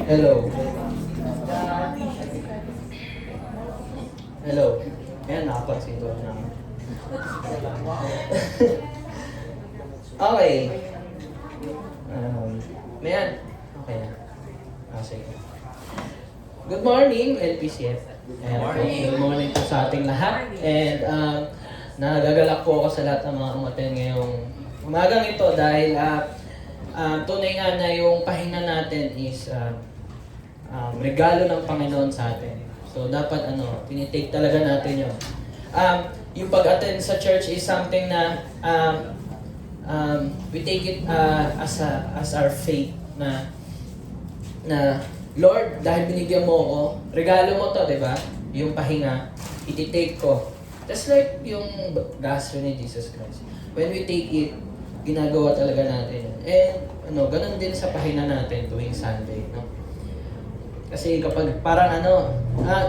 Hello. Hello. Ayan, nakapansin ko na. Okay. Ayan. Okay na. Sige. Good morning, LPCF. Good morning po sa ating lahat. And nagagalak po ako sa lahat ng mga umaten ngayong umagang ito dahil tunay nga na yung pahinga natin is regalo ng Panginoon sa atin. So dapat tinitake talaga natin yun. Yung pag-attend sa church is something na we take it as our faith na Lord, dahil binigyan mo ako, regalo mo to, di ba? Yung pahinga, iti-take ko. Just like yung gospel ni Jesus Christ. When we take it, ginagawa talaga natin yun. And ganun din sa pahinga natin tuwing Sunday, no? Kasi kapag parang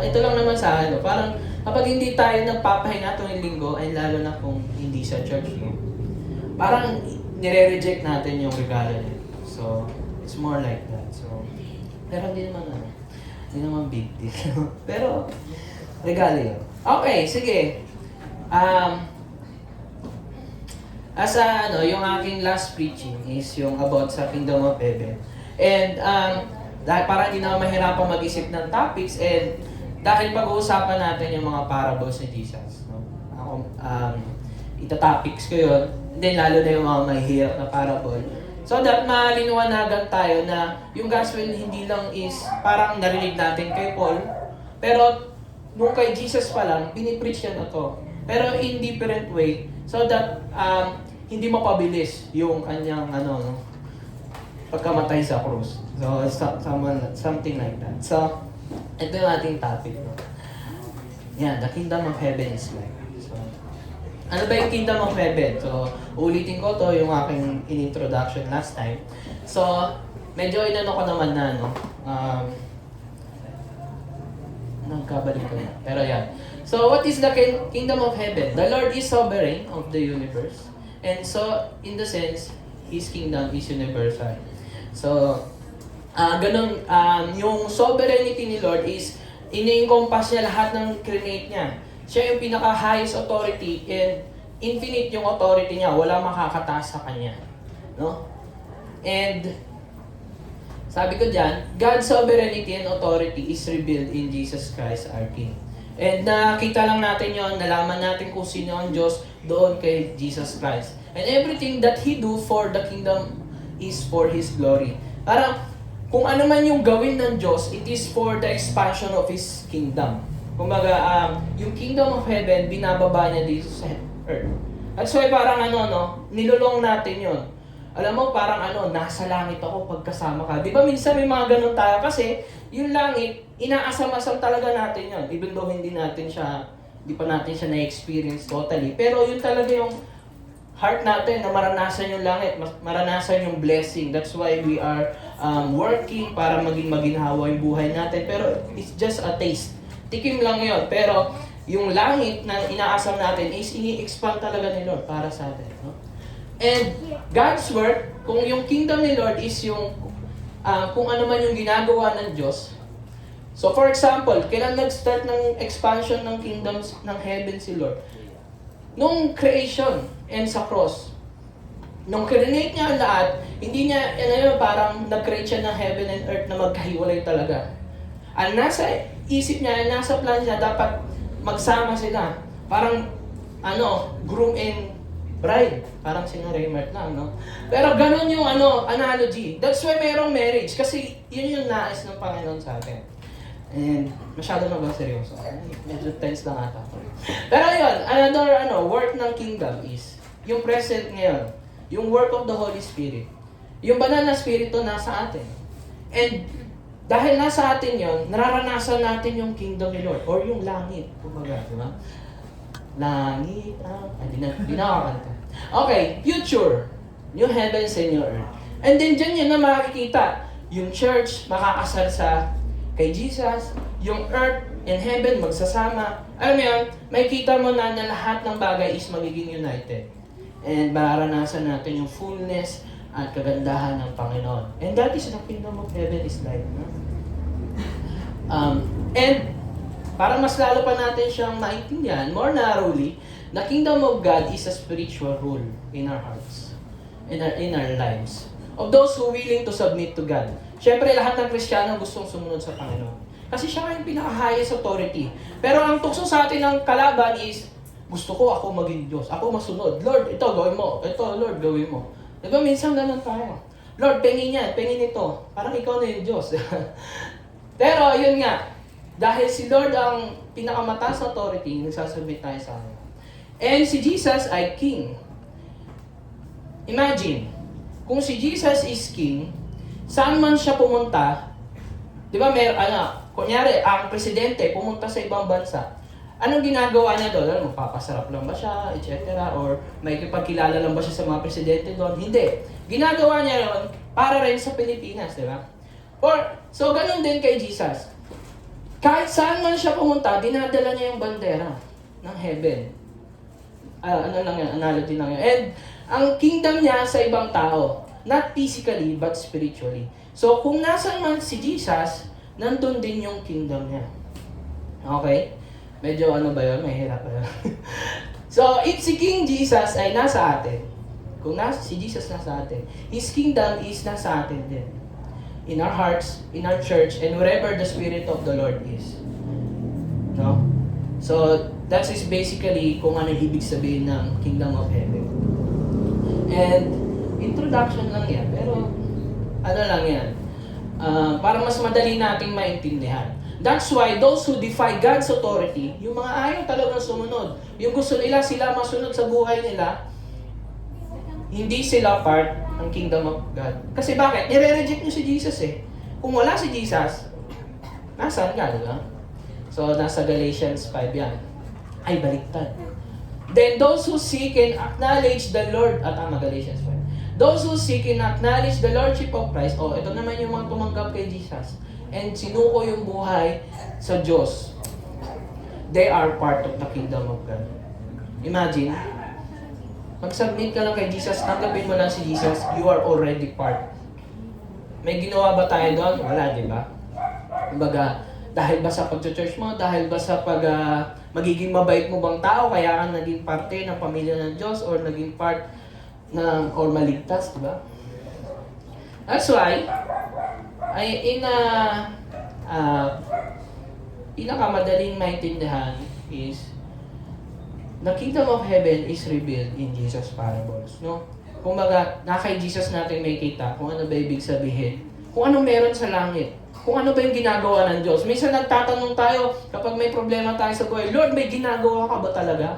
ito lang naman sa parang kapag hindi tayo nagpapahinga tuwing linggo, ay lalo na kung hindi sa church, no? Parang nire-reject natin yung regalo niya. So, it's more like that. So, pero hindi naman big deal. Pero, regalo yun. Okay, sige. Yung aking last preaching is yung about sa Kingdom of Heaven. And, dahil parang hindi na mahirapang mag-isip ng topics, and dahil pag-uusapan natin yung mga parables ni Jesus. No? Ita-topics ko yun. Then, lalo na yung mga mahihirap na parable. So that malinawagan tayo na yung gospel hindi lang is parang narinig natin kay Paul, pero nung kay Jesus pa lang, pinipreach yan to. Pero in different way, so that hindi mapabilis yung kanyang pagkamatay sa krus. So something like that. So ito yung ating topic. No? Yeah, the kingdom of heaven is like. Ano ba yung Kingdom of Heaven? So, ulitin ko to yung aking in-introduction last time. So, medyo ko naman na, nagkabalik ko na. Pero yan. So, what is the Kingdom of Heaven? The Lord is sovereign of the universe. And so, in the sense, His kingdom is universal. So, ganun, yung sovereignty ni Lord is, ini-encompass niya lahat ng create niya. Siya yung pinaka-highest authority and infinite yung authority niya. Wala makakataas sa kanya. No? And sabi ko dyan, God's sovereignty and authority is revealed in Jesus Christ our King. And nakita lang natin yon, nalaman natin kung sino ang Diyos doon kay Jesus Christ. And everything that He do for the kingdom is for His glory. Parang kung ano man yung gawin ng Diyos, it is for the expansion of His kingdom. Kumbaga, yung kingdom of heaven, binababa niya dito sa earth. At so, parang nilulong natin yon. Alam mo, parang nasa langit ako pagkasama ka. Di ba minsan may mga ganun tayo? Kasi, yung langit, inaasam-asam talaga natin yon. Even though hindi pa natin siya na-experience totally. Pero yun talaga yung heart natin na maranasan yung langit, maranasan yung blessing. That's why we are working para maging maginhawa yung buhay natin. Pero it's just a taste. Tikim lang yun. Pero yung langit na inaasam natin is ini-expand talaga ni Lord para sa atin. No? And God's work, kung yung kingdom ni Lord is yung kung ano man yung ginagawa ng Diyos. So for example, kailan nag-start ng expansion ng kingdoms ng heaven si Lord? Nung creation and sa cross. Nung create niya ang lahat, hindi niya, parang nag-create siya ng heaven and earth na magkahiwalay talaga. Ang nasa isip niya, nasa plan niya, dapat magsama sila. Parang, groom and bride. Parang sina Raymart na, Pero ganun yung, analogy. That's why mayroong marriage. Kasi yun yung nais ng Panginoon sa atin. And, masyado na ba seryoso? Medyo tense lang ata. Pero yun, another, work ng kingdom is, yung present ngayon, yung work of the Holy Spirit. Yung banal na spirito nasa atin. And, dahil nasa atin yon, nararanasan natin yung kingdom ni Lord or yung langit. Kumbaga, di ba? Langit, di na kakanta. Okay, future. New heavens and new earth. And then dyan yun na makikita. Yung church makakasal kay Jesus. Yung earth and heaven magsasama. Alam mo yun, makikita mo na lahat ng bagay is magiging united. And mararanasan natin yung fullness at kagandahan ng Panginoon. And that is the kingdom of heaven is like. No? And para mas lalo pa natin siyang maintindihan, more narrowly, the kingdom of God is a spiritual rule in our hearts, in our lives. Of those who willing to submit to God. Siyempre, lahat ng Kristiyano gustong sumunod sa Panginoon. Kasi siya yung pinaka-highest authority. Pero ang tukso sa atin ng kalaban is, gusto ko ako maging Diyos. Ako masunod. Lord, ito gawin mo. Ito, Lord, gawin mo. Diba, minsan ganun tayo. Lord, pengin yan, pengin ito. Parang ikaw na yung Diyos. Pero, yun nga. Dahil si Lord ang pinakamataas na authority, nagsasubmit tayo sa Kanya. And si Jesus ay King. Imagine, kung si Jesus is King, saan man siya pumunta, di ba, kunyari, ang presidente pumunta sa ibang bansa, anong ginagawa niya doon? Ano, magpapasarap lang ba siya, etc. Or may kipagkilala lang ba siya sa mga presidente doon? Hindi. Ginagawa niya yun para rin sa Pilipinas, di ba? So, ganun din kay Jesus. Kahit saan man siya pumunta, dinadala niya yung bandera ng heaven. Ano lang yan, analogy lang yan. And ang kingdom niya sa ibang tao, not physically, but spiritually. So, kung nasan man si Jesus, nandun din yung kingdom niya. Okay? Medyo ano ba yun? Mahirap ba yun? So, if si King Jesus ay nasa atin, kung si Jesus nasa atin, His kingdom is nasa atin din. In our hearts, in our church, and wherever the Spirit of the Lord is. No? So, that is basically kung ano ibig sabihin ng Kingdom of Heaven. And, introduction lang yan, pero ano lang yan, para mas madali nating maintindihan. That's why those who defy God's authority, yung mga ayaw talagang sumunod, yung gusto nila sila masunod sa buhay nila, hindi sila part ng Kingdom of God. Kasi bakit? Nire-reject nyo si Jesus eh. Kung wala si Jesus, nasaan ka, di ba? So, nasa Galatians 5 yan. Ay, baliktad. Then, those who seek and acknowledge the Lord, Galatians 5. Those who seek and acknowledge the Lordship of Christ, ito naman yung mga tumanggap kay Jesus, and sinuko yung buhay sa Diyos, they are part of the Kingdom of God. Imagine, mag-submit ka lang kay Jesus, tanggapin mo lang si Jesus, you are already part. May ginawa ba tayo doon? Wala, di ba? Kumbaga, dahil ba sa pag-church mo, dahil ba sa magiging mabait mo bang tao, kaya ka naging parte ng pamilya ng Diyos, or naging part or maligtas, di ba? That's why, pinakamadaling maintindihan is the kingdom of heaven is revealed in Jesus' parables, no? Kung baga, kay Jesus natin may kita kung ano ba ibig sabihin, kung ano meron sa langit, kung ano ba yung ginagawa ng Diyos. Minsan nagtatanong tayo kapag may problema tayo sa buhay, Lord, may ginagawa ka ba talaga?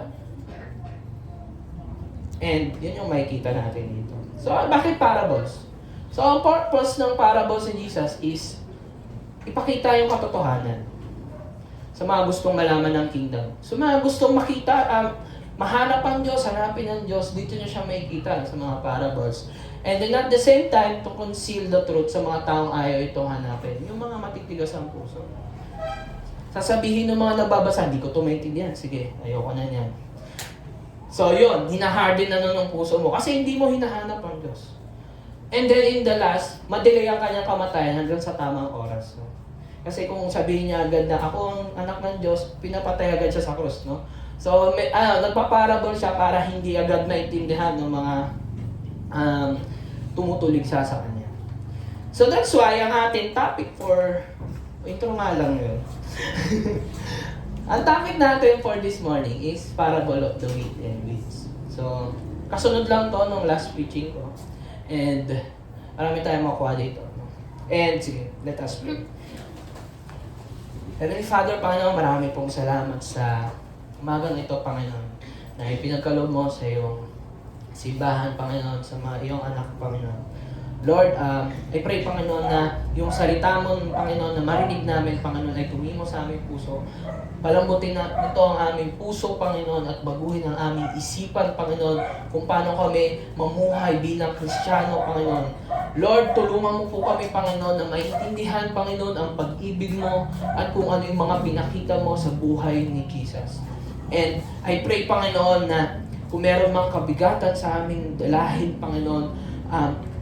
And yun yung makikita natin dito. So, bakit parables? So, ang purpose ng parables ni Jesus is ipakita yung katotohanan sa mga gustong malaman ng kingdom. So, mga gustong makita, mahanap ang Diyos, hanapin ang Diyos, dito nyo siya makikita sa mga parables. And then at the same time, to conceal the truth sa mga taong ayaw itong hanapin. Yung mga matitigas ang puso. Sasabihin ng mga nababasa, hindi ko ito maintindihan. Sige, ayoko na niyan. So yun, hinaharden na nun ng puso mo kasi hindi mo hinahanap ang Diyos. And then in the last, madelay ang kanyang kamatayan hanggang sa tamang oras. No? Kasi kung sabihin niya agad na ako ang anak ng Diyos, pinapatay agad siya sa krus. No? So nagpaparable siya para hindi agad maintindihan ng mga tumutulig siya sa kanya. So that's why ang ating topic for, intro nga lang yun. Ang topic natin for this morning is parable of the wheat and weeds. So, kasunod lang to nung last preaching ko. And marami tayong makuha dito. And sige, let us pray. Heavenly Father, Panginoon, marami pong salamat sa umagang ito, Panginoon, na ipinagkaloob mo sa iyong simbahan, Panginoon, sa mga iyong anak, Panginoon. Lord, I pray, Panginoon, na yung salita mo, Panginoon, na marinig namin, Panginoon, ay tumimo sa aming puso. Palambutin na ito ang aming puso, Panginoon, at baguhin ang aming isipan, Panginoon, kung paano kami mamuhay bilang Kristiyano, Panginoon. Lord, tulungan mo po kami, Panginoon, na maintindihan, Panginoon, ang pag-ibig mo at kung ano yung mga pinakita mo sa buhay ni Jesus. And I pray, Panginoon, na kung meron mang kabigatan sa aming dalahin, Panginoon,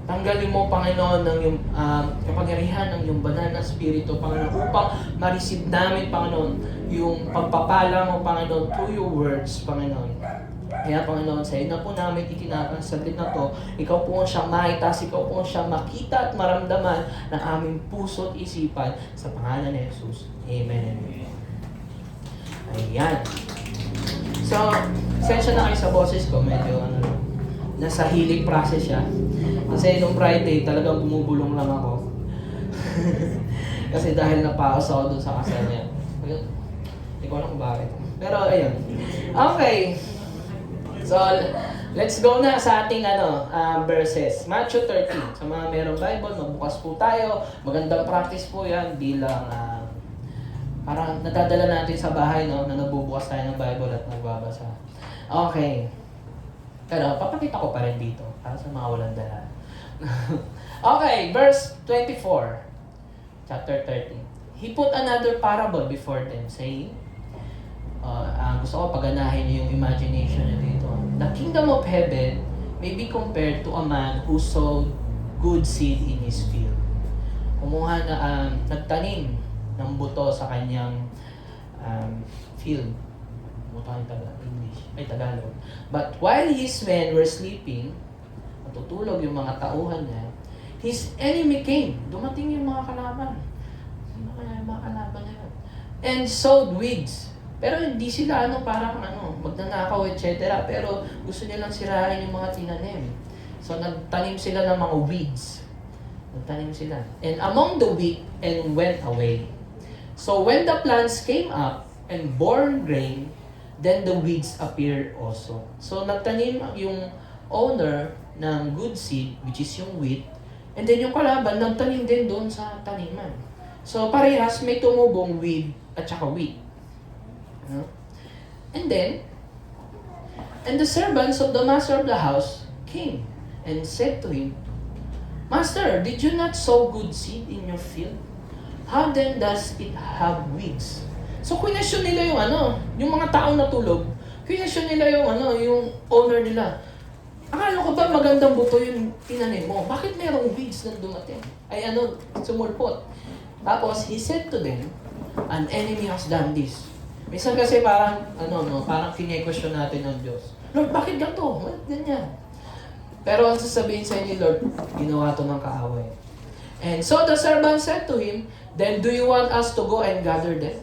Tanggalin mo, Panginoon, ng yung kapangyarihan ng yung banal na Espiritu, Panginoon, upang ma-receive namin, Panginoon, yung pagpapala mo, Panginoon, through your words, Panginoon. Kaya, Panginoon, sa iyo na po namin itinatang sa saglit na to, ikaw po ang siyang maitas, ikaw po ang siyang makita at maramdaman ng aming puso at isipan sa pangalan ni Jesus. Amen. Ayan. So, sensya na kayo sa boses ko, medyo nasa healing process siya. Kasi nung Friday, talagang bumubulong lang ako. Kasi dahil napaos ako dun sa kasal niya. Hindi ko alam kung bakit. Pero ayun. Okay. So, let's go na sa ating verses. Matthew 13. Sa mga merong Bible, magbukas po tayo. Magandang practice po yan bilang parang nadadala natin sa bahay, no, na nabubukas tayo ng Bible at nagbabasa. Okay. Pero papakita ko pa rin dito para sa mga walang dala. Okay, verse 24. Chapter 13. He put another parable before them, saying, gusto ko paganahin niyo yung imagination niyo dito. The kingdom of heaven may be compared to a man who sowed good seed in his field. Kumuha na, nagtanim ng buto sa kanyang field. Buto ang Tagalog. But while his men were sleeping, natutulog yung mga tauhan niya, his enemy came. Dumating yung mga kalaban. Sino kaya yung mga kalaban na yun? And sowed weeds. Pero hindi sila parang magnanakaw, etc. Pero gusto nilang sirain yung mga tinanim. So nagtanim sila ng mga weeds. Nagtanim sila. And among the wheat and went away. So when the plants came up and bore grain, then the weeds appeared also. So nagtanim yung owner ng good seed, which is yung wheat, and then yung kalaban nagtanim din doon sa taniman. So parehas may tumubong weed at saka wheat. And then, and the servants of the master of the house came and said to him, Master, did you not sow good seed in your field? How then does it have weeds? So, question nila yung mga taong natulog, question nila yung owner nila. Akala ko ba magandang buto yung tinanim mo? Bakit merong weeds na dumating? Ay sumulpot. Tapos, he said to them, an enemy has done this. Minsan kasi parang, parang kine-question natin ng Diyos. Lord, bakit ganito? Ganyan. Pero ang sasabihin sa inyo, Lord, ginawa to ng kaaway. And so the servant said to him, then do you want us to go and gather them?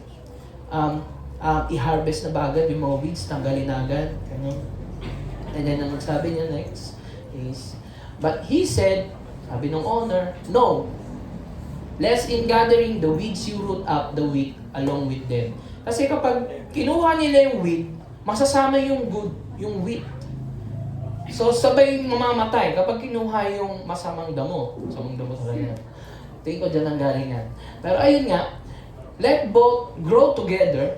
I-harvest na ba agad yung mga weeds, tanggalin na agad? And then ang sabi niya next is, but he said, sabi ng owner, no, lest in gathering the weeds you root up the wheat along with them. Kasi kapag kinuha nila yung wheat, masasama yung wheat. So sabay mamamatay kapag kinuha yung masamang damo. Masamang damo talaga. Tingin ko dyan ang galingan. Pero ayun nga, let both grow together.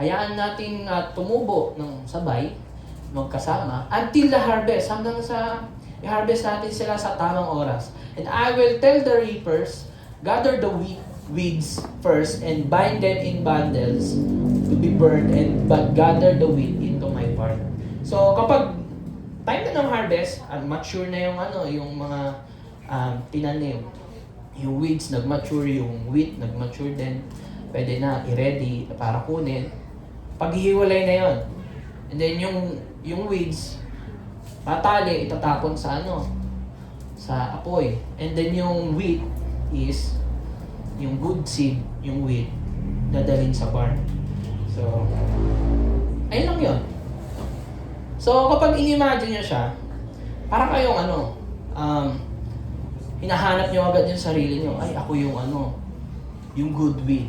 Hayaan natin tumubo ng sabay, magkasama, until the harvest, hanggang sa i-harvest natin sila sa tamang oras. And I will tell the reapers, gather the weeds first and bind them in bundles to be burned, but gather the wheat into my barn. So kapag time na ng harvest, mature na yung mga tinanim. Yung weeds nag-mature, yung wheat nag-mature din. Pwede na i-ready para kunin. Paghihiwalay na yon. And then yung weeds, tatali, itatapon sa sa apoy. And then yung wheat is yung good seed, yung wheat, dadalhin sa barn. So, ayun lang yun. So, kapag in-imagine nyo siya, parang kayong hinahanap nyo agad yung sarili nyo. Ay, ako yung yung good wheat.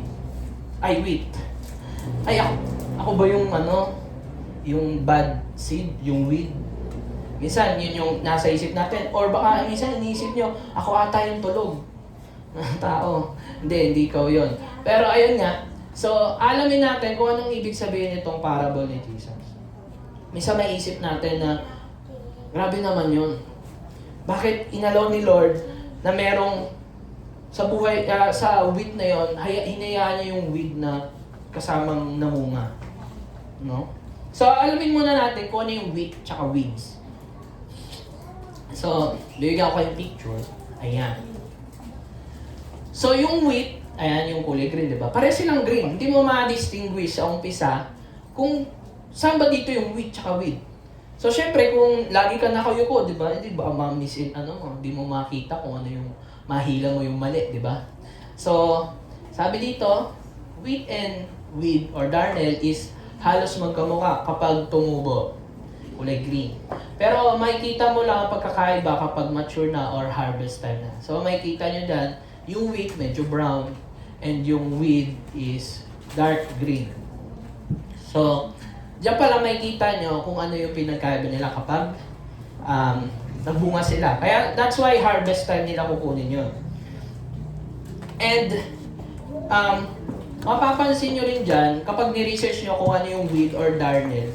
Ay, wheat. Ay, ako ba yung yung bad seed, yung weed? Minsan, yun yung nasa isip natin. Or baka minsan iniisip nyo, ako ata yung tulog ng tao. Hindi ikaw yun. Pero ayun nga, so alamin natin kung anong ibig sabihin nitong parable ni Jesus. Minsan may isip natin na, grabe naman yun. Bakit inalaw ni Lord na merong sa buhay, sa wheat na yon, hinayaan niya yung weed na kasamang namunga. No? So alamin muna natin kung ano yung wheat tsaka weeds. So, bibigyan ko kayong picture. Ayan. So, yung wheat, ayan yung kulay green, di ba? Pare silang green. Hindi mo ma-distinguish sa umpisa kung saan ba dito yung wheat tsaka wheat. So, syempre, kung lagi ka nakayuko, di ba? Hindi ba ma-miss hindi mo makita kung ano yung mahila mo yung mali, di ba? So, sabi dito, wheat and weed or darnel is halos magkamukha kapag tumubo, kulay green. Pero makikita mo lang ang pagkakaiba kapag mature na or harvest time na. So, makikita nyo dyan, yung wheat medyo brown and yung weed is dark green. So, diyan pa lang makikita nyo kung ano yung pinagkaiba nila kapag nagbunga sila. Kaya that's why harvest time nila kukunin yun. And mapapansin nyo rin dyan, kapag ni-research nyo kung ano yung weed or darnel,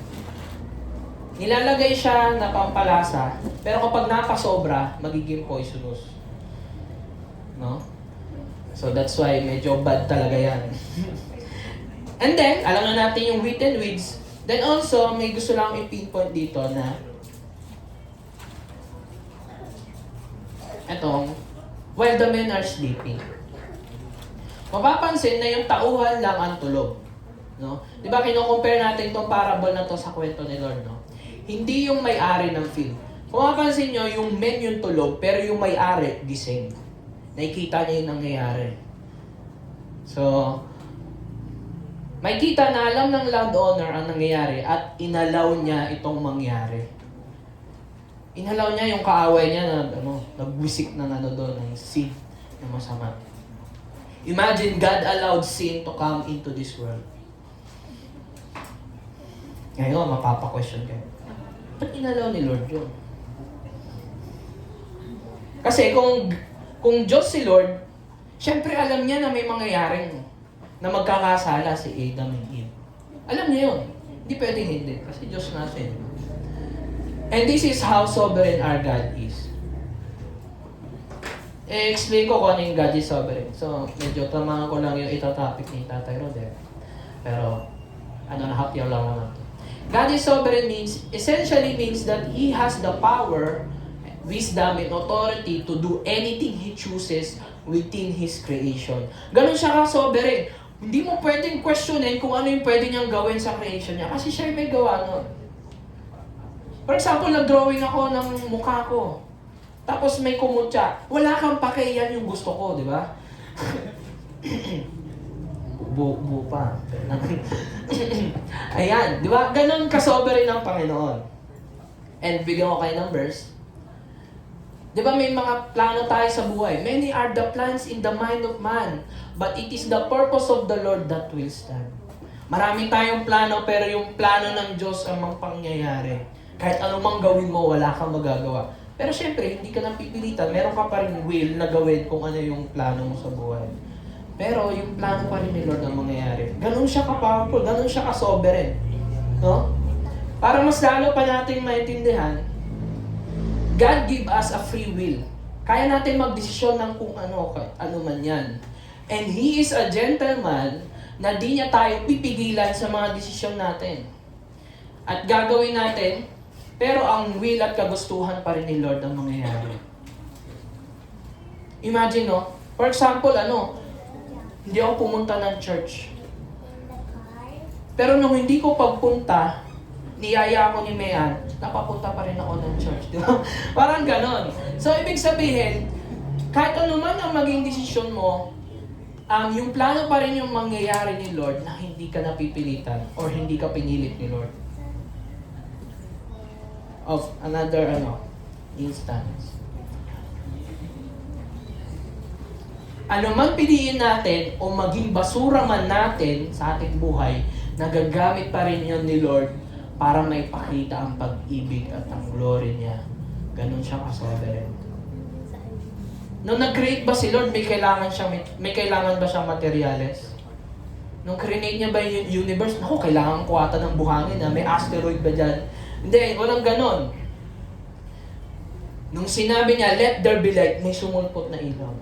nilalagay siya na pampalasa, pero kapag napasobra, magiging poisonous. No? So that's why medyo bad talaga yan. And then, alam na natin yung wheat and weeds. Then also, may gusto lang i-pinpoint dito na etong, while the men are sleeping. Mapapansin na yung tauhan lang ang tulog. No? Di ba kino-compare natin itong parable na to sa kwento ni Lord, no? Hindi yung may-ari ng field. Kung mapapansin nyo, yung men yung tulog, pero yung may-ari, gising. Nakikita niya yung nangyayari. So, makikita na alam ng landowner ang nangyayari at inalaw niya itong mangyari. Inalaw niya yung kaaway niya na nagwisik ng doon, ng seed na masama. Imagine God allowed sin to come into this world. Ngayon, mapapa-question kayo. Ba't inalaw ni Lord yun? Kasi kung Diyos si Lord, syempre alam niya na may mangyayaring na magkakasala si Adam and Eve. Alam niya yun. Hindi pwedeng hindi. Kasi Diyos na siya. And this is how sovereign our God is. I-explain ko kung ano yung God is sovereign. So, medyo tamahan ko lang yung ito-topic ni Tatay Roder. Pero, nahapyaw lang naman to. God is sovereign essentially means that He has the power, wisdom, and authority to do anything He chooses within His creation. Ganun siya ka-sovereign. Hindi mo pwedeng questionin kung ano yung pwede niyang gawin sa creation niya kasi siya may gawa nun. For example, nag-drawing ako ng mukha ko. Tapos may kumutya. Wala kang pakiyan yung gusto ko, di ba? Bu pa. Ayan, di ba? Ganun ka-sovereign ng Panginoon. And bigyan ko kayo ng verse. Di ba may mga plano tayo sa buhay? Many are the plans in the mind of man, but it is the purpose of the Lord that will stand. Marami tayong plano, pero yung plano ng Diyos ang pangyayari. Kahit anumang gawin mo, wala kang magagawa. Pero syempre, hindi ka napipilitan. Meron ka pa rin will na gawin kung ano yung plano mo sa buhay. Pero yung plano pa rin ni Lord ang mangyayari. Ganun siya ka-powerful, ganun siya ka-sovereign. No? Para mas lalo pa nating maintindihan, God give us a free will. Kaya natin magdesisyon ng kung ano man yan. And He is a gentleman na di niya tayo pipigilan sa mga desisyon natin. At gagawin natin, pero ang will at kagustuhan pa rin ni Lord ang mangyayari. Imagine, no? For example, hindi ako pumunta ng church. Pero nung hindi ko pagpunta, niyaya ako ni Mayan, napapunta pa rin ako ng church. Di ba? Parang ganon. So, ibig sabihin, kahit ano man ang maging desisyon mo, yung plano pa rin yung mangyayari ni Lord na hindi ka napipilitan or hindi ka pinilit ni Lord. Of another instance. Ano man piliin natin o maging basura man natin sa ating buhay, nagagamit pa rin yun ni Lord para maipakita ang pag-ibig at ang glory niya. Ganun siya ka-sovereign. Nung nag-create ba si Lord, may kailangan ba siyang materyales? Nung create niya ba yung universe, kailangan ko ata ng buhangin, may asteroid ba dyan? Hindi, walang ganon. Nung sinabi niya, let there be light, may sumulpot na ilaw.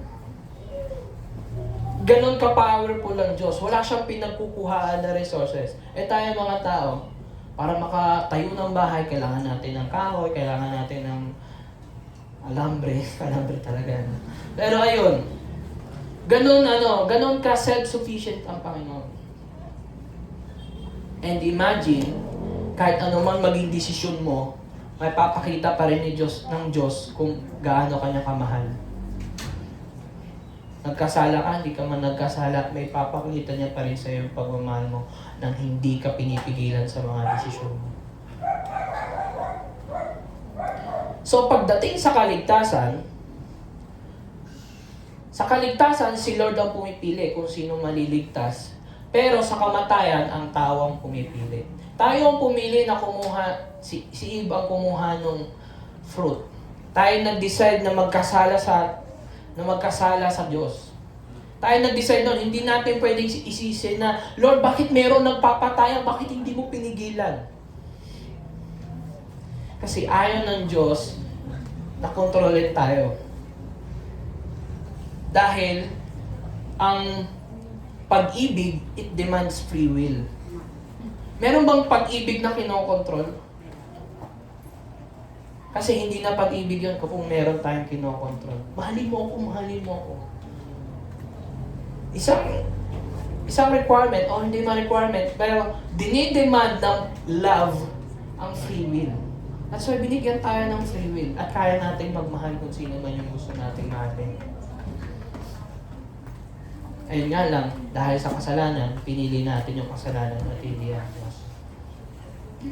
Ganon ka-powerful ang Diyos. Wala siyang pinagkukuhaan na resources. Tayo mga tao, para makatayo ng bahay, kailangan natin ng kahoy, kailangan natin ng Alambre, alambre talaga. No? Pero ayun, ganun ka self-sufficient ang Panginoon. And imagine, kahit ano man maging desisyon mo, may papakita pa rin ng Diyos kung gaano kanya kamahal. Nagkasala ka, hindi ka man nagkasala, may papakita niya pa rin sa iyo yung pagmamahal mo nang hindi ka pinipigilan sa mga desisyon mo. So pagdating sa kaligtasan, si Lord ang pumipili kung sino maliligtas. Pero sa kamatayan, ang tao ang pumipili. Tayo ang pumili na si Eve ang kumuha ng fruit. Tayo nag-decide na magkasala sa Diyos. Tayo nag-decide noon, hindi natin pwedeng isisi na, Lord, bakit meron nagpapatayan? Bakit hindi mo pinigilan? Kasi ayaw ng Diyos na kontrolin tayo. Dahil ang pag-ibig, it demands free will. Meron bang pag-ibig na kinokontrol? Kasi hindi na pag-ibig yun kung meron tayong kinokontrol. Mahalin mo ako. Isang requirement, o hindi man requirement, pero dinidemand ng love ang free will. That's why binigyan tayo ng free will at kaya nating magmahal kung sino man yung gusto nating mahalin. Ayun nga lang, dahil sa kasalanan, pinili natin yung kasalanan at hindi ang Diyos.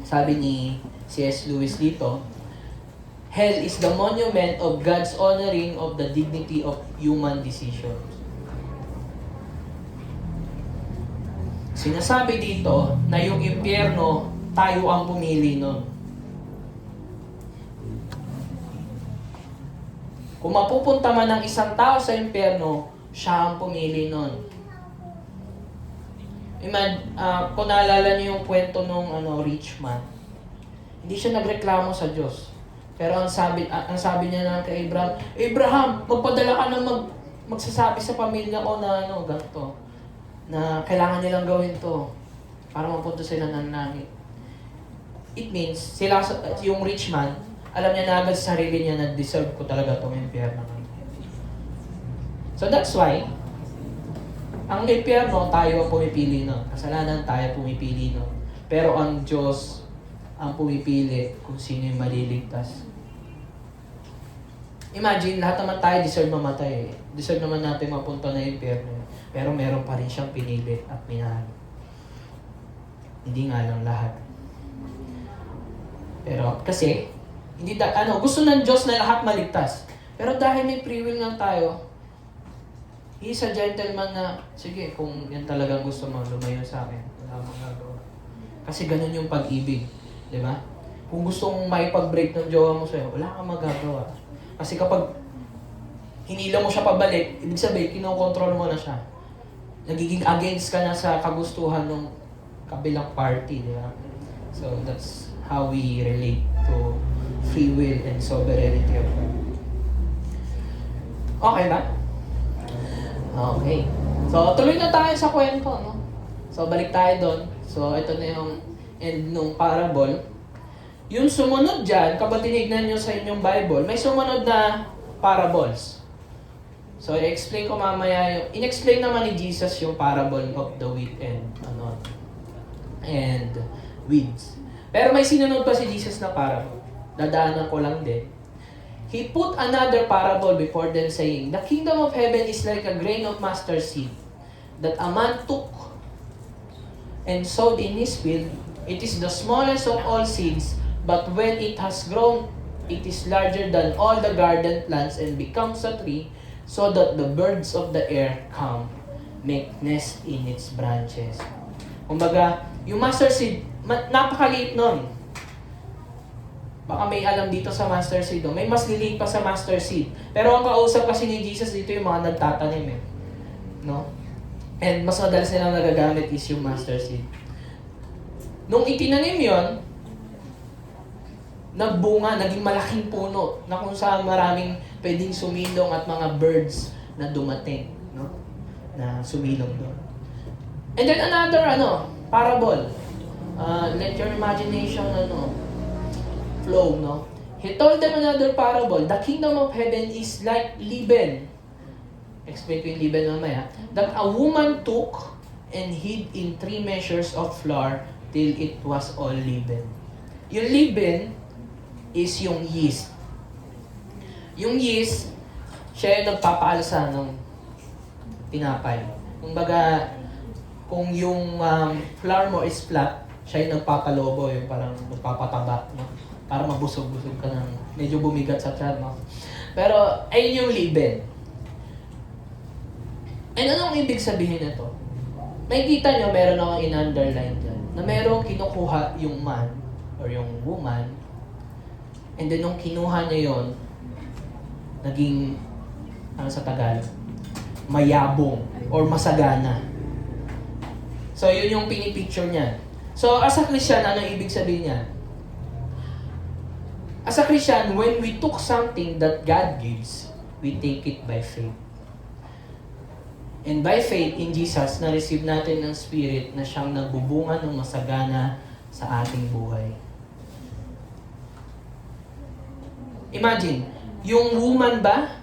Sabi ni C.S. Lewis dito, hell is the monument of God's honoring of the dignity of human decisions. Sinasabi dito na yung impyerno, tayo ang pumili nun. Kung mapupunta man ng isang tao sa impyerno, siya ang pumili nun. Kung naalala niyo yung kwento nung rich man, hindi siya nagreklamo sa Diyos. Pero ang sabi niya na kay Abraham, Abraham, magpadala ka ng magsasabi sa pamilya ko na ganito, na kailangan nilang gawin to para mapunta sila ng langit. It means, yung rich man, alam niya na agad sa sarili niya na deserve ko talaga itong impyerno. So that's why, ang impyerno, tayo ang pumipili nun. Kasalanan, tayo pumipili nun. Pero ang Diyos ang pumipili kung sino yung maliligtas. Imagine, lahat naman tayo deserve mamatay. Deserve naman natin mapunta na impyerno. Pero meron pa rin siyang pinili at minahal. Hindi nga lang lahat. Pero kasi, gusto ng Diyos na lahat maligtas. Pero dahil may free will nga tayo, He's a gentleman na, sige, kung yan talagang gusto mo, lumayo sa akin. Wala akong gagawa. Kasi ganun yung pag-ibig. Di ba? Kung gusto mong maipag-break ng jowa mo sa'yo, wala kang magagawa. Kasi kapag hinila mo siya pabalik, ibig sabihin, kinokontrol mo na siya. Nagiging against ka na sa kagustuhan ng kabilang party. Di ba? So, that's how we relate to free will and sovereignty of God. Okay ba? Okay. So, tuloy na tayo sa kwento, no? So, balik tayo doon. So, ito na yung end nung parable. Yung sumunod dyan, kapag tinignan nyo sa inyong Bible, may sumunod na parables. So, i-explain ko mamaya yung... In-explain naman ni Jesus yung parable of the wheat and weeds. Pero may sinunod pa si Jesus na parable. Dadaanan ko lang din. He put another parable before them, saying, the kingdom of heaven is like a grain of mustard seed that a man took and sowed in his field. It is the smallest of all seeds, but when it has grown, it is larger than all the garden plants and becomes a tree, so that the birds of the air come, make nest in its branches. Kumbaga, yung mustard seed, napakaliit nun. Baka may alam dito sa mustard seed. May mas liliit pa sa mustard seed. Pero ang kausap kasi ni Jesus dito yung mga nagtatanim . No? And mas madalas nilang nagagamit is yung mustard seed. Nung itinanim yon, nagbunga, naging malaking puno na kung saan maraming pwedeng sumilong at mga birds na dumating. No? Na sumilong doon. And then another parable. Let your imagination flow, no? He told them another parable. The kingdom of heaven is like leaven. Explain ko yung leaven mamaya. That a woman took and hid in 3 measures of flour till it was all leaven. Yung leaven is yung yeast. Yung yeast, siya yung nagpapaalsa ng tinapay. Kumbaga, kung yung flour mo is flat, siya yung nagpapalobo, yung parang nagpapataba, no? Para mabusog-busog ka ng medyo bumigat sa tiyan, no? Pero, ayun yung leaven. And anong ibig sabihin nito? May kita nyo, meron akong in-underline dyan, na merong kinukuha yung man, or yung woman, and then nung kinuha niya yon, naging, ano sa Tagalog? Mayabong, or masagana. So, yun yung pinipicture niya. So, as a Christian, ano ibig sabihin niya? As a Christian, when we took something that God gives, we take it by faith. And by faith in Jesus, na-receive natin ng Spirit na siyang nagbubunga ng masagana sa ating buhay. Imagine, yung woman ba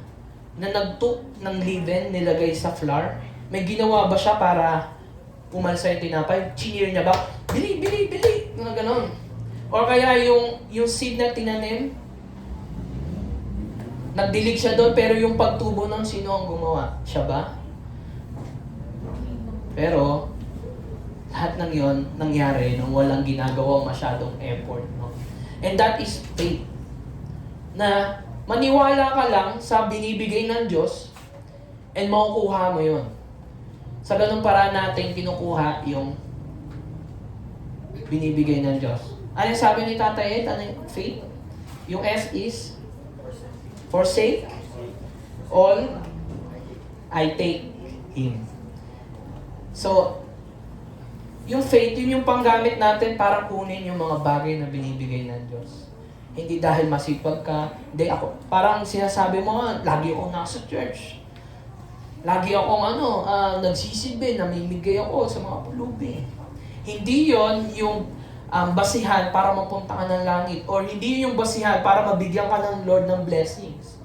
na nagtook ng leaven, nilagay sa flour, may ginawa ba siya para umalsa yung tinapay? Chinir niya ba? Bili, bili, bili! Mga ganon. Or kaya yung seed na tinanim, nagdilig siya doon, pero yung pagtubo ng sino ang gumawa? Siya ba? Pero, lahat ng yon nangyari nung walang ginagawang masyadong effort. No? And that is faith. Na maniwala ka lang sa binibigay ng Diyos and makukuha mo yon. Sa ganung paraan natin kinukuha yung binibigay ng Diyos. Ano yung sabi ni Tatay Ed? Ano yung faith? Yung F is forsake all I take Him. So, yung faith, yun yung panggamit natin para kunin yung mga bagay na binibigay ng Diyos. Hindi dahil masipag ka. Hindi ako, parang sinasabi mo nga, lagi akong nasa church. Lagi akong nagsisilbi, namimigay ako sa mga pulubi. Hindi yon yung basihan para mapunta ka ng langit. Or hindi yung basihan para mabigyan ka ng Lord ng blessings.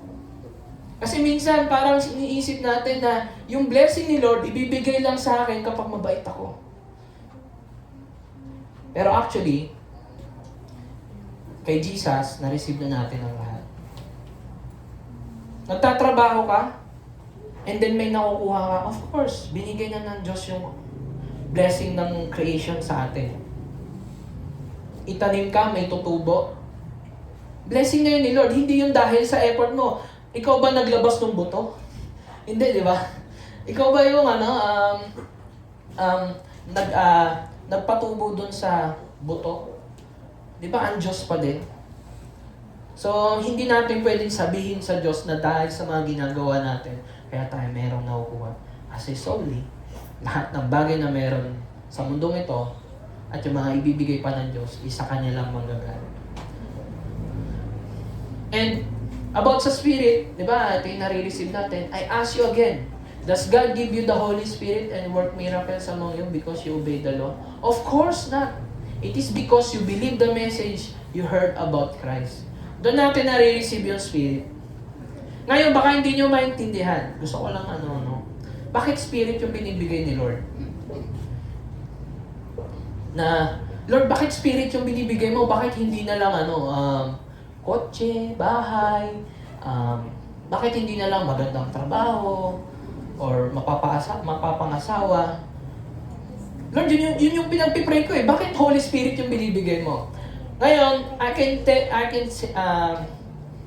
Kasi minsan, parang iniisip natin na yung blessing ni Lord, ibibigay lang sa akin kapag mabait ako. Pero actually, kay Jesus, na-receive na natin ang lahat. Nagtatrabaho ka, and then may nakukuha ka, of course, binigay na ng Diyos yung blessing ng creation sa atin. Itanim ka, may tutubo. Blessing na yun ni Lord, hindi yun dahil sa effort mo. Ikaw ba naglabas ng buto? Hindi, di ba? Ikaw ba yung nagpatubo dun sa buto? Di ba ang Diyos pa din? So, hindi natin pwedeng sabihin sa Diyos na dahil sa mga ginagawa natin, kaya tayo merong nakukuha. Kasi solely, lahat ng bagay na meron sa mundong ito, at yung mga ibibigay pa ng Diyos, isa Kanya lang manggagaling. And, about sa Spirit, di ba, ito yung nare-receive natin. I ask you again, does God give you the Holy Spirit and work miracles among you because you obey the law? Of course not. It is because you believe the message you heard about Christ. Doon natin nare-receive yung Spirit. Ngayon, baka hindi nyo maintindihan. Gusto ko lang bakit Spirit yung binibigay ni Lord? Na, Lord, bakit Spirit yung binibigay mo? Bakit hindi na lang kotse, bahay, bakit hindi na lang magandang trabaho, or mapapangasawa? Lord, yun yung pinagpipray ko eh. Bakit Holy Spirit yung binibigay mo? Ngayon,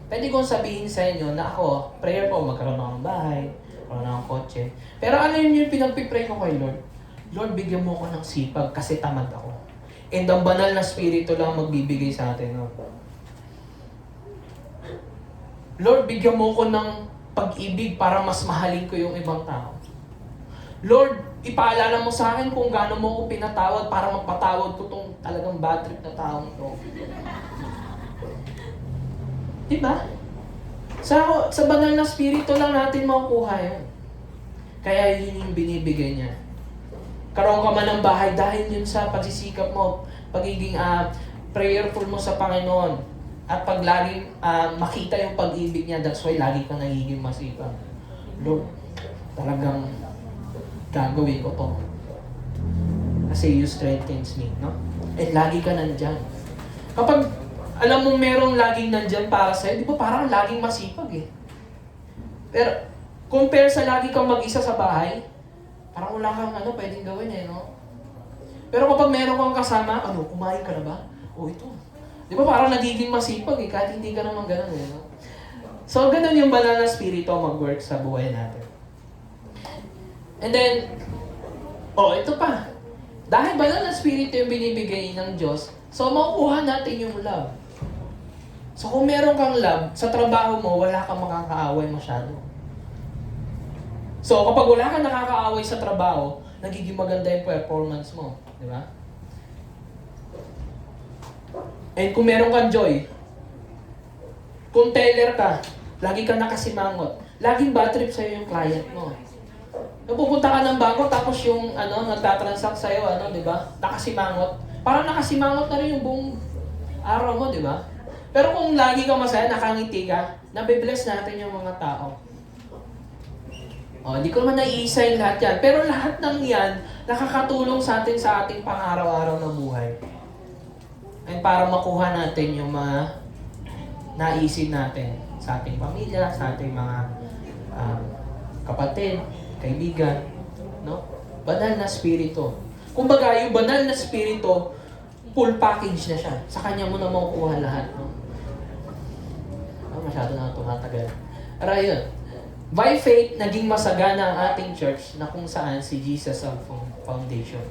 pwede kong sabihin sa inyo na ako, prayer ko, magkaroon ako ng bahay, magkaroon ako ng kotse. Pero ano yung pinagpipray ko kay Lord? Lord, bigyan mo ko ng sipag kasi tamad ako. And ang banal na Spirito lang magbibigay sa atin. No? Lord, bigyan mo ko ng pag-ibig para mas mahalin ko yung ibang tao. Lord, ipaalala mo sa akin kung gaano mo ko pinatawad para magpatawad ko tong talagang bad trip na taong to. Diba? Sa banal na Spirito lang natin makukuha yun. Kaya yun yung binibigay niya. Karoon ka man ng bahay dahil yun sa pagsisikap mo, pagiging prayerful mo sa Panginoon. At pag laging makita yung pag-ibig niya, that's why lagi kang nagiging masipag. Lord, talagang gagawin ko to. Kasi you strengthens me, no? And lagi ka nandyan. Kapag alam mo merong laging nandyan para sa'yo, di ba parang laging masipag eh. Pero, compare sa lagi kang mag-isa sa bahay, parang wala kang pwedeng gawin eh, no? Pero kapag meron kang kasama, kumain ka na ba? Ito. Di ba parang nagiging masipag eh, kahit hindi ka naman ganun eh, no? So, ganun yung banal na spirito mag-work sa buhay natin. And then, ito pa. Dahil banal na spirito yung binibigay ng Diyos, so makukuha natin yung love. So kung meron kang love, sa trabaho mo, wala kang makakaaway masyado. So kapag wala kang nakakaaway sa trabaho, nagiging maganda yung performance mo. Di ba? And kung meron kang joy, kung teller ka, lagi kang nakasimangot, laging bad trip sa'yo yung client mo. Napupunta ka ng bangko, tapos yung nagtatransact sa'yo, di ba? Nakasimangot. Parang nakasimangot na rin yung buong araw mo, di ba? Pero kung lagi kang masaya, nakangiti ka, nabibless natin yung mga tao. Hindi ko naman naiisa yung lahat yan. Pero lahat ng yan, nakakatulong sa atin sa ating pang-araw-araw na buhay. And para makuha natin yung mga naisip natin sa ating pamilya, sa ating mga kapatid, kaibigan, no? Banal na spirito. Kumbaga, yung banal na spirito, full package na siya. Sa kanya mo na makukuha lahat, no? Masyado na tumatagal. Pero yun, by faith, naging masagana ang ating church na kung saan si Jesus ang foundation.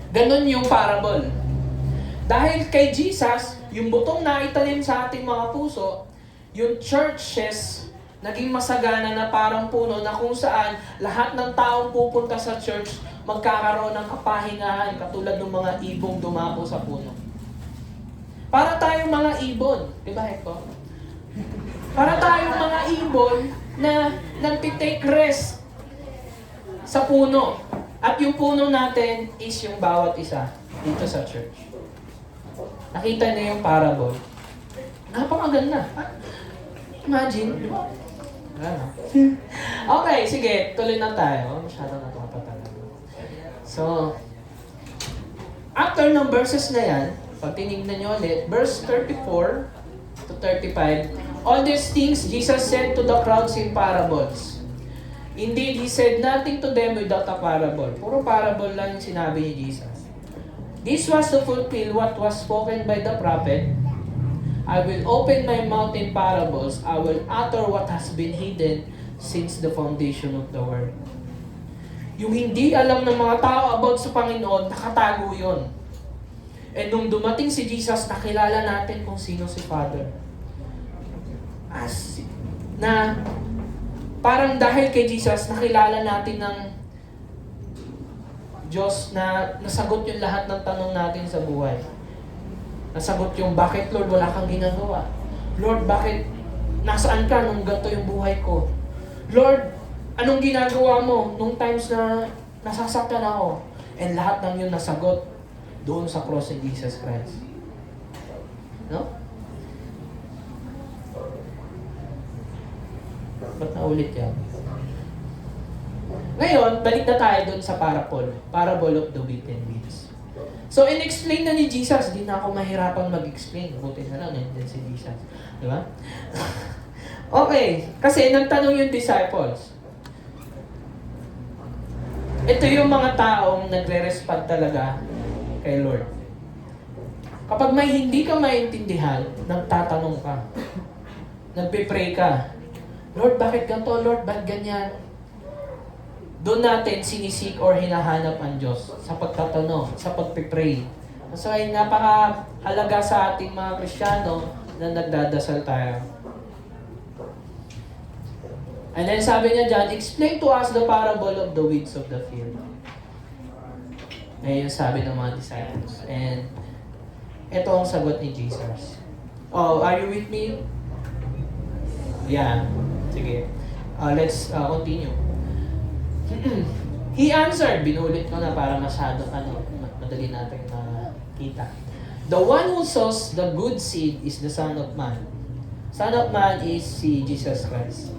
Ganon yung parable. Dahil kay Jesus, yung butong na itanim sa ating mga puso, yung churches, naging masagana na parang puno na kung saan lahat ng taong pupunta sa church magkakaroon ng kapahingahan katulad ng mga ibong dumapo sa puno. Para tayong mga ibon, di ba Hector? Para tayong mga ibon na nagtitake rest sa puno. At yung puno natin is yung bawat isa dito sa church. Nakita niyo yung parable. Napakaganda. Imagine, di ba? Okay, sige, tuloy na tayo. Masyado na ito kapatagal. So, after ng verses na yan, pag tinignan nyo ulit, verse 34 to 35, all these things Jesus said to the crowds in parables. Indeed, He said nothing to them without a parable. Puro parable lang yung sinabi ni Jesus. This was to fulfill what was spoken by the prophet. I will open my mouth in parables. I will utter what has been hidden since the foundation of the world. Yung hindi alam ng mga tao about sa Panginoon, nakatago yon. And nung dumating si Jesus, nakilala natin kung sino si Father. Na parang dahil kay Jesus, nakilala natin ng Diyos na nasagot yung lahat ng tanong natin sa buhay. Nasagot yung, bakit Lord wala kang ginagawa? Lord, bakit nasaan ka nung ganito yung buhay ko? Lord, anong ginagawa mo nung times na nasasaktan ako? And lahat ng yun nasagot doon sa cross ni Jesus Christ. No? Ba't naulit yan? Ngayon, balik na tayo doon sa parable of the wheat and weeds. So, in-explain na ni Jesus, di na ako mahirapang mag-explain. Buti na lang, nandiyan si Jesus. Di ba? Okay, kasi nagtanong yung disciples. Ito yung mga taong nagre-respond talaga kay Lord. Kapag may hindi ka maintindihan, nagtatanong ka. Nagpe-pray ka. Lord, bakit ganito? Lord, bakit ganyan? Doon natin sinisik or hinahanap ang Diyos sa pagtatanong, sa pagpipray. So ay napakahalaga sa ating mga Kristiyano na nagdadasal tayo. And then sabi niya dyan, explain to us the parable of the weeds of the field. Ngayon sabi ng mga disciples. And ito ang sagot ni Jesus. Oh, are you with me? Yeah. Sige. Let's continue. He answered, binulit ko na para masyado madali natin makita. The one who sows the good seed is the Son of Man. Son of Man is si Jesus Christ.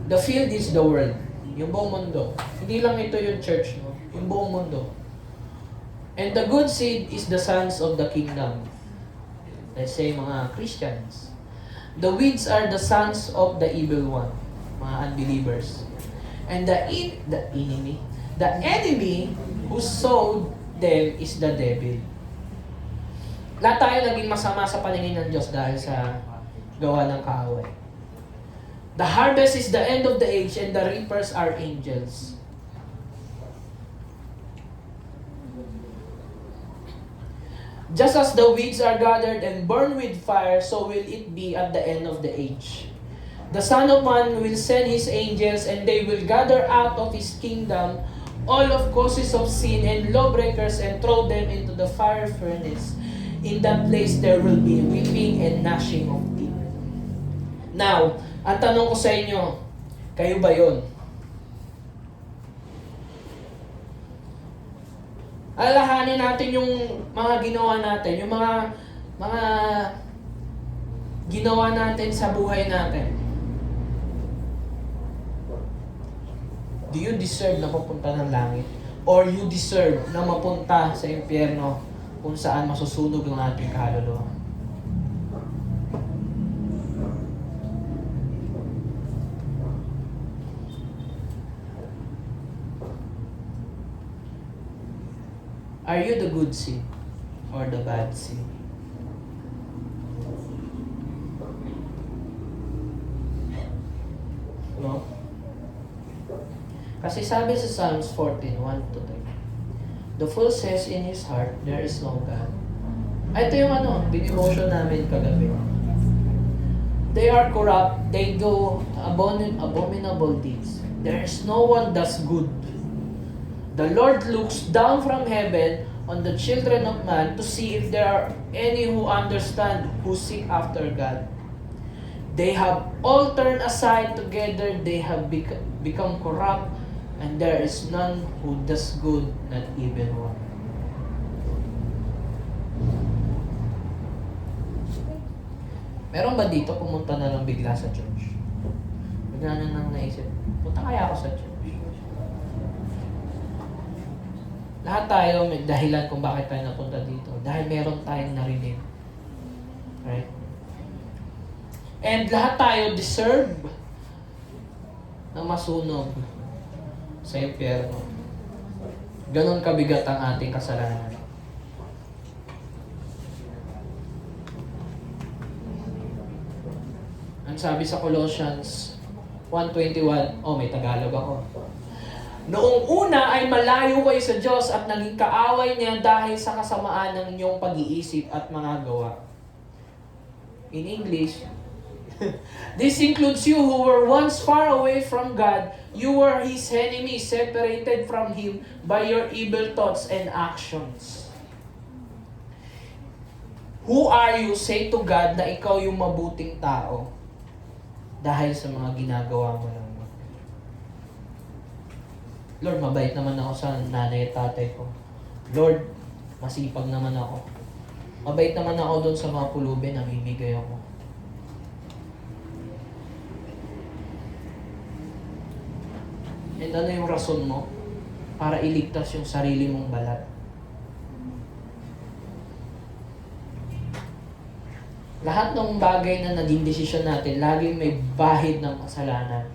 The field is the world. Yung buong mundo. Hindi lang ito yung church, no? Yung buong mundo. And the good seed is the sons of the kingdom. Let's say mga Christians. The weeds are the sons of the evil one. Mga unbelievers. And the enemy who sowed them is the devil. Lahat tayo naging masama sa paningin ng Diyos dahil sa gawa ng kaaway. The harvest is the end of the age and the reapers are angels. Just as the weeds are gathered and burned with fire, so will it be at the end of the age. The Son of Man will send His angels, and they will gather out of His kingdom all of causes of sin and lawbreakers and throw them into the fire furnace. In that place there will be weeping and gnashing of teeth. Now, ang tanong ko sa inyo, kayo ba yun? Alalahanin natin yung mga ginawa natin, yung mga ginawa natin sa buhay natin. Do you deserve na mapunta ng langit? Or you deserve na mapunta sa impyerno kung saan masusunog ang ating kaluluwa? Are you the good seed or the bad seed? No? Kasi sabi sa Psalms 14:1-3, the fool says in his heart, there is no God. Ito yung binimotion namin kagabi. They are corrupt, they do abominable deeds. There is no one that's good. The Lord looks down from heaven on the children of man to see if there are any who understand, who seek after God. They have all turned aside together, they have become corrupt, and there is none who does good, not even one. Meron ba dito pumunta na lang bigla sa church? Bigla na nang naisip, punta kaya ako sa church? Lahat tayo may dahilan kung bakit tayo napunta dito. Dahil meron tayong narinig. Right? And lahat tayo deserve na masunog sa impyerno. Ganon kabigat ang ating kasalanan. Ang sabi sa Colossians 1:21, may Tagalog ako. Noong una ay malayo kayo sa Diyos at naging kaaway niya dahil sa kasamaan ng inyong pag-iisip at mga gawa. In English, this includes you who were once far away from God. You were His enemies, separated from Him by your evil thoughts and actions. Who are you? Say to God na ikaw yung mabuting tao dahil sa mga ginagawa mo lang. Lord, mabait naman ako sa nanay at tatay ko. Lord, masipag naman ako. Mabait naman ako doon sa mga pulubi, namimigay ako. And ano yung rason mo? Para iligtas yung sarili mong balat. Lahat ng bagay na naging desisyon natin, laging may bahid ng kasalanan.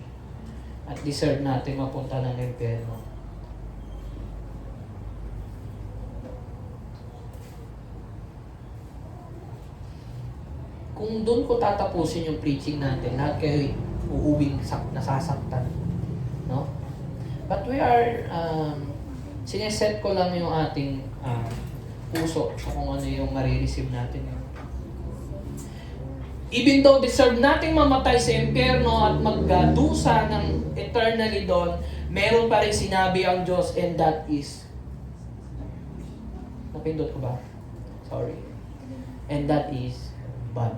At deserve natin mapunta ng impyerno. Kung doon ko tatapusin yung preaching natin, lahat kayo uuwing nasasaktan. No? But we are, sineset ko lang yung ating puso sa kung ano yung marireceive natin. Even though deserve nating mamatay sa impyerno at magdusa ng eternally doon, meron pa rin sinabi ang Diyos, and that is, napindot ko ba? Sorry. And that is, but.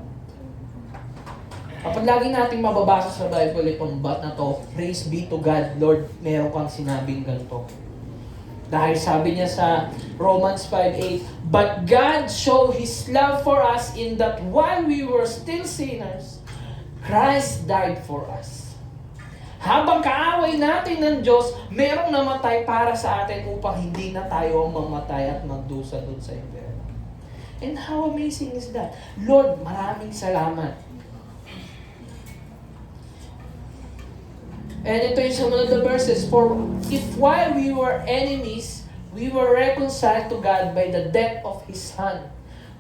Kapag lagi nating mababasa sa Bible itong but na to, praise be to God, Lord, meron kang sinabing ganito. Dahil sabi niya sa Romans 5:8, "But God showed His love for us in that while we were still sinners, Christ died for us." Habang kaaway natin ng Diyos, merong namatay para sa atin upang hindi na tayo ang mamatay at magdusa doon sa impyerno. And how amazing is that? Lord, maraming salamat. And ito yung sumunod na verses. "For if while we were enemies, we were reconciled to God by the death of His Son,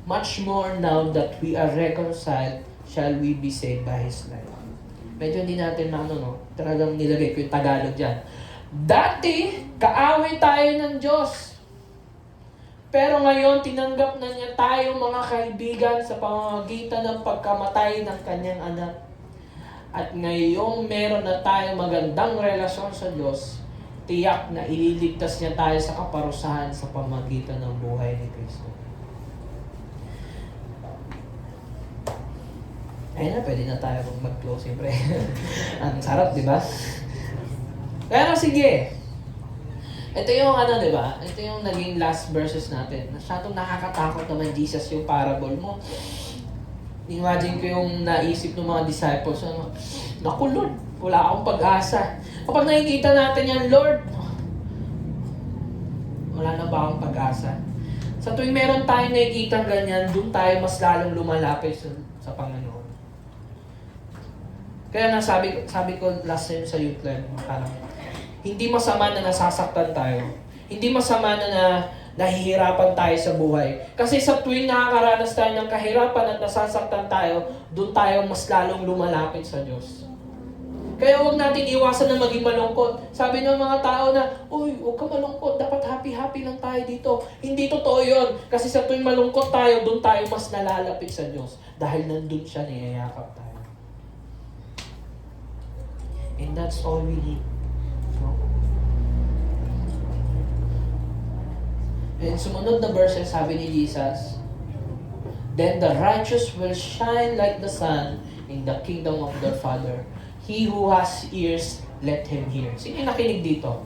much more now that we are reconciled, shall we be saved by His life." Medyo hindi natin talagang nilagay ko yung Tagalog dyan. Dati, kaaway tayo ng Diyos. Pero ngayon, tinanggap na niya tayo mga kaibigan sa pamamagitan ng pagkamatay ng kanyang anak. At ngayong meron na tayo magandang relasyon sa Diyos, tiyak na ililigtas niya tayo sa kaparusahan sa pamamagitan ng buhay ni Kristo. Ayun na, pwede na tayo mag-close, siyempre. Ang sarap, di ba? Pero sige. Ito yung di ba? Ito yung naging last verses natin. Masyadong nakakatakot naman, Jesus, yung parable mo. Imagine ko yung naisip ng mga disciples. Naku, Lord, wala akong pag-asa. Kapag nakikita natin yan, Lord, wala na ba akong pag-asa? Sa tuwing meron tayong nakikita ganyan, doon tayo mas lalong lumalapit sa Panginoon. Kaya nga sabi ko last time sa youth life, parang, hindi masama na nasasaktan tayo. Hindi masama na nahihirapan tayo sa buhay. Kasi sa tuwing nakakaranas tayo ng kahirapan at nasasaktan tayo, doon tayo mas lalong lumalapit sa Diyos. Kaya huwag natin iwasan na maging malungkot. Sabi ng mga tao na, "Uy, huwag ka malungkot, dapat happy-happy lang tayo dito." Hindi totoo yun. Kasi sa tuwing malungkot tayo, doon tayo mas nalalapit sa Diyos. Dahil nandun siya, niyayakap tayo. And that's all we need. No? And sumunod na verse, sabi ni Jesus, "Then the righteous will shine like the sun in the kingdom of their Father. He who has ears, let him hear." Sino yung nakinig dito?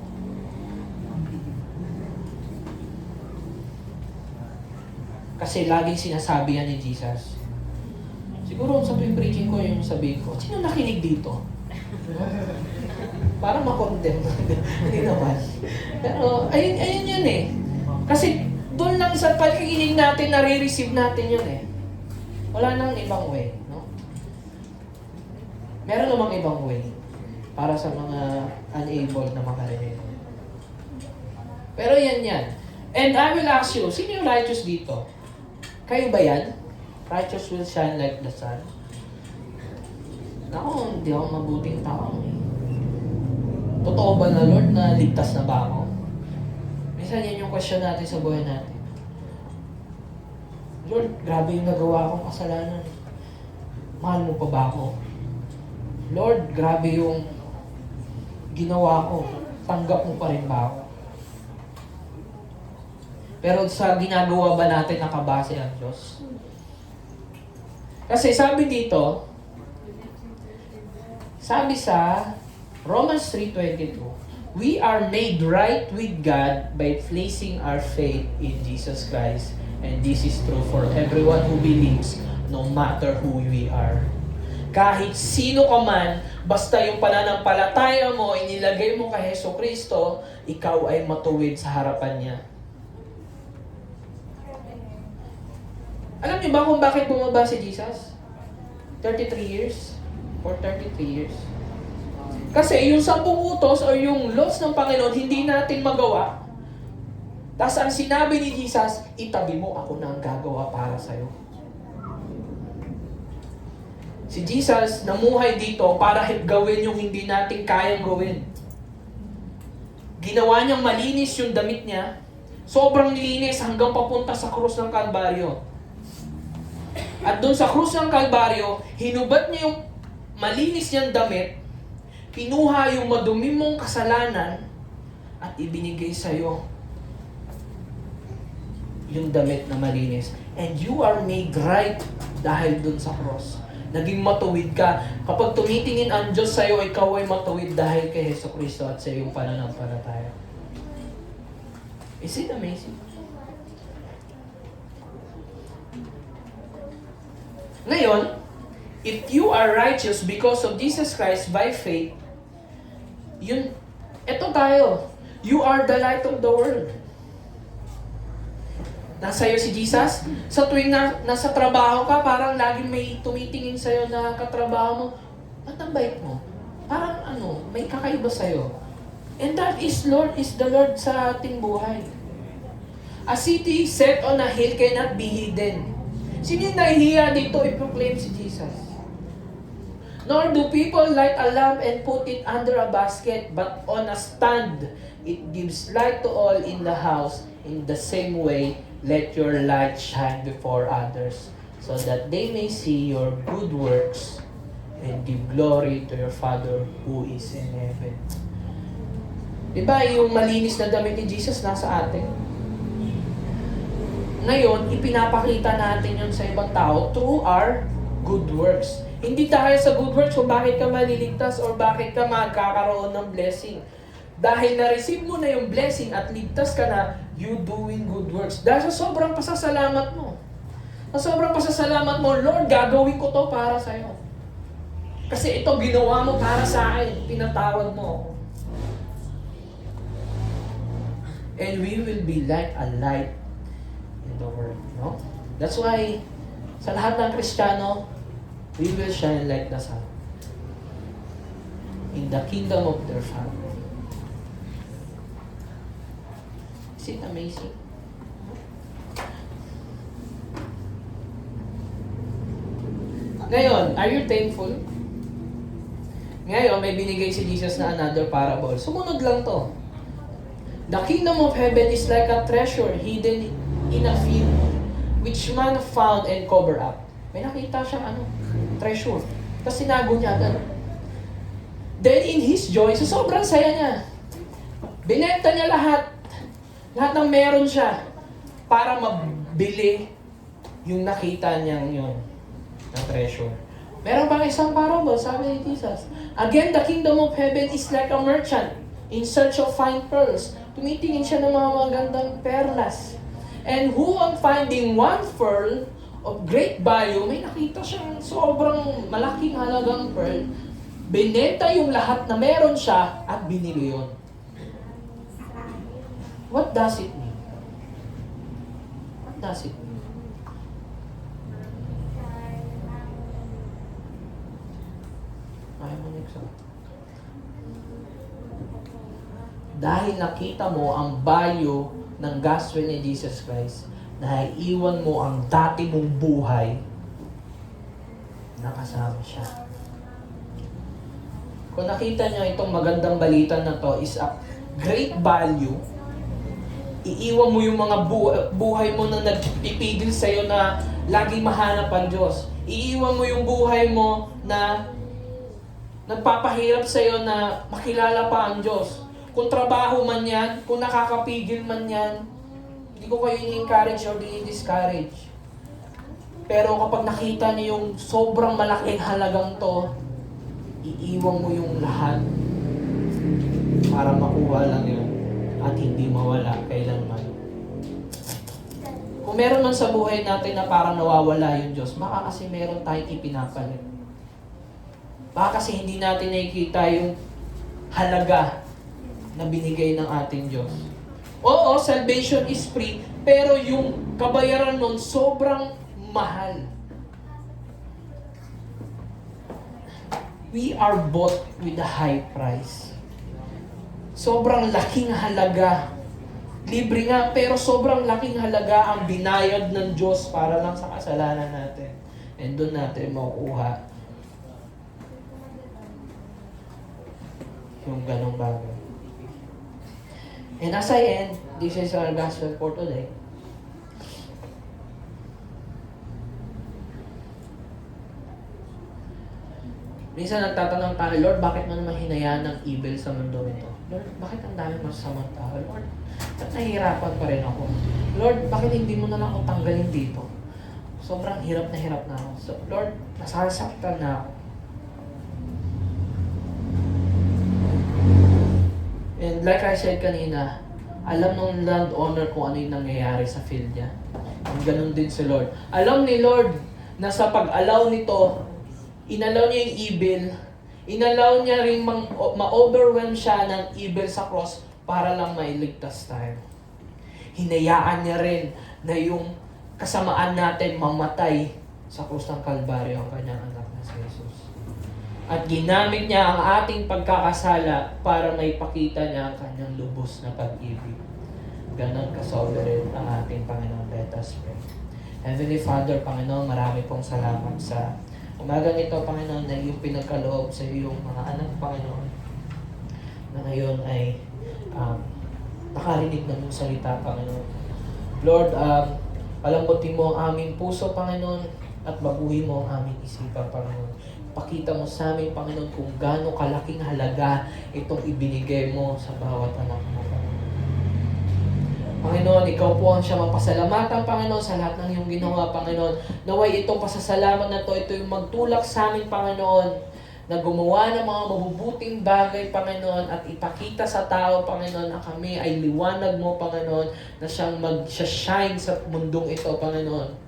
Kasi laging sinasabi yan ni Jesus. Siguro sa preaching ko yung sabihin ko, sino nakinig dito? Para ma-condemn. Hindi naman. Pero, ayun yun eh. Kasi, doon lang sa pagkikinig natin, nare-receive natin yun eh. Wala nang ibang way, no? Meron namang ibang way para sa mga unable na makarinig. Pero yan. And I will ask you, sino yung righteous dito? Kayo ba yan? Righteous will shine like the sun. Ako, hindi ako mabuting tao eh. Totoo ba na, Lord, na ligtas na ba ako? Minsan yan yung question natin sa buhay natin. Lord, grabe yung nagawa akong kasalanan. Mahal mo pa ba ako? Lord, grabe yung ginawa ko. Tanggap mo pa rin ba ako? Pero sa ginagawa ba natin nakabase ang Diyos? Kasi sabi dito, sabi sa Romans 3:22, "We are made right with God by placing our faith in Jesus Christ. And this is true for everyone who believes, no matter who we are." Kahit sino ka man, basta yung pananampalataya mo, inilagay mo kay Hesus Kristo, ikaw ay matuwid sa harapan niya. Alam niyo ba kung bakit bumaba si Jesus? 33 years? For 33 years. Kasi yung 10 utos o yung laws ng Panginoon, hindi natin magawa. Tapos ang sinabi ni Jesus, itabi mo, ako na ang gagawa para sa'yo. Si Jesus namuhay dito para gawin yung hindi natin kayang gawin. Ginawa niyang malinis yung damit niya. Sobrang linis hanggang papunta sa krus ng Kalbaryo. At doon sa krus ng Kalbaryo, hinubad niya yung malinis niyang damit, pinuha yung madumi mong kasalanan, at ibinigay sa'yo yung damit na malinis. And you are made right dahil dun sa cross. Naging matuwid ka. Kapag tumitingin ang Diyos sa'yo, ikaw ay matuwid dahil kay Hesus Kristo at sa iyong pananampalataya. Is it amazing? Ngayon, if you are righteous because of Jesus Christ by faith, eto tayo. You are the light of the world. Nasa iyo si Jesus. Sa tuwing nasa trabaho ka, parang laging may tumitingin sa'yo na katrabaho mo. Ba't ang bait mo? Parang may kakaiba sa'yo. And that is the Lord sa ating buhay. A city set on a hill cannot be hidden. Sino yung nahihiya dito i-proclaim si Jesus? Nor do people light a lamp and put it under a basket, but on a stand. It gives light to all in the house. In the same way, let your light shine before others, so that they may see your good works and give glory to your Father who is in heaven. Diba yung malinis na damit ni Jesus nasa atin? Ngayon, ipinapakita natin yun sa ibang tao through our good works. Hindi dahil sa good works kung bakit ka maliligtas or bakit ka magkakaroon ng blessing. Dahil na-receive mo na yung blessing at ligtas ka na, you doing good works. Dahil sa sobrang pasasalamat mo. Sa sobrang pasasalamat mo, Lord, gagawin ko to para sa'yo. Kasi ito ginawa mo para sa akin. Pinatawag mo ako. And we will be like a light in the world. No? That's why, sa lahat ng Kristiyano, we will shine like the sun in the kingdom of their Father. Is it amazing? Ngayon, are you thankful? Ngayon, may binigay si Jesus na another parable. Sumunod lang to. The kingdom of heaven is like a treasure hidden in a field, which man found and covered up. May nakita siyang treasure. Tapos sinago niya agad. Then in his joy, so sobrang saya niya. Binenta niya lahat ng meron siya para mabili yung nakita niyang yun na treasure. Meron pang isang parable, sabi ni Jesus. Again, the kingdom of heaven is like a merchant in search of fine pearls. Tumitingin siya ng mga magandang perlas. And who on finding one pearl of great value, may nakita siyang sobrang malaking halagang pearl, binenta yung lahat na meron siya at binili yun. What does it mean? What does it mean? Ayaw mo nagsabi. Dahil nakita mo ang value ng gospel ni Jesus Christ, na iwan mo ang dati mong buhay, nakasama siya. Kung nakita niyo itong magandang balita na to is a great value, iiwan mo yung mga buhay mo na nagpipigil sa'yo na laging mahanap ang Diyos. Iiwan mo yung buhay mo na nagpapahirap sa'yo na makilala pa ang Diyos. Kung trabaho man yan, kung nakakapigil man yan, hindi ko kayo i-encourage or i-discourage. Pero kapag nakita niyo yung sobrang malaking halagang to, iiwan mo yung lahat para makuha lang yun at hindi mawala kailanman. Kung meron man sa buhay natin na parang nawawala yung Diyos, baka kasi meron tayong ipinapalit. Baka kasi hindi natin nakikita yung halaga na binigay ng ating Diyos. Oo, salvation is free, pero yung kabayaran nun sobrang mahal. We are bought with a high price. Sobrang laking halaga. Libre nga, pero sobrang laking halaga ang binayad ng Diyos para lang sa kasalanan natin. And doon natin makukuha yung ganong bagay. And as I end, this is our gospel for today. Minsan nagtatanong tayo, Lord, bakit mo naman hinayaan ng evil sa mundo ito? Lord, bakit ang dami masasamang tao? Lord, ba't nahihirapan pa rin ako? Lord, bakit hindi mo na lang ako tanggalin dito? Sobrang hirap na ako. So, Lord, nasasaktan na ako. And like I said kanina, Alam ng landowner kung ano yung nangyayari sa field niya. Ganun din si Lord. Alam ni Lord na sa pag-allow nito, inalaw niya yung evil, inalaw niya rin ma-overwhelm siya ng evil sa cross para lang mailigtas tayo. Hinayaan niya rin na yung kasamaan natin mamatay sa krus ng Kalbaryo ang kanyang anak na si Jesus. At ginamit niya ang ating pagkakasala para maipakita niya ang kanyang lubos na pag-ibig. Ganon ka-sovereign ang ating Panginoon. Let us pray. Heavenly Father, Panginoon, marami pong salamat sa umagang ito, Panginoon, na iyong pinagkaloob sa iyong mga anak, Panginoon, na ngayon ay nakarinig ng iyong salita, Panginoon. Lord, palambutin mo ang aming puso, Panginoon, at baguhin mo ang aming isipan, Panginoon. Pakita mo sa amin, Panginoon, kung gaano kalaking halaga itong ibinigay mo sa bawat anak mo, Panginoon. Panginoon, ikaw po ang siya mapasalamatan, Panginoon, sa lahat ng iyong ginawa, Panginoon. Naway itong pasasalamat na ito yung magtulak sa amin, Panginoon, na gumawa ng mga mabubuting bagay, Panginoon, at ipakita sa tao, Panginoon, na kami ay liwanag mo, Panginoon, na siyang mag-shine sa mundong ito, Panginoon.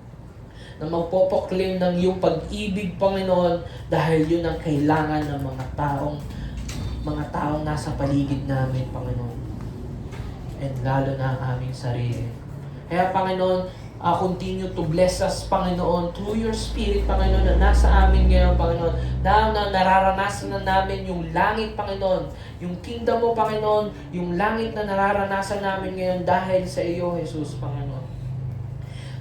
Na magpopoklaim ng iyong pag-ibig, Panginoon, dahil yun ang kailangan ng mga taong nasa paligid namin, Panginoon. And lalo na ang aming sarili. Kaya, Panginoon, continue to bless us, Panginoon, through your Spirit, Panginoon, na nasa amin ngayon, Panginoon, na nararanasan na namin yung langit, Panginoon, yung kingdom mo, Panginoon, yung langit na nararanasan namin ngayon dahil sa iyo, Jesus, Panginoon.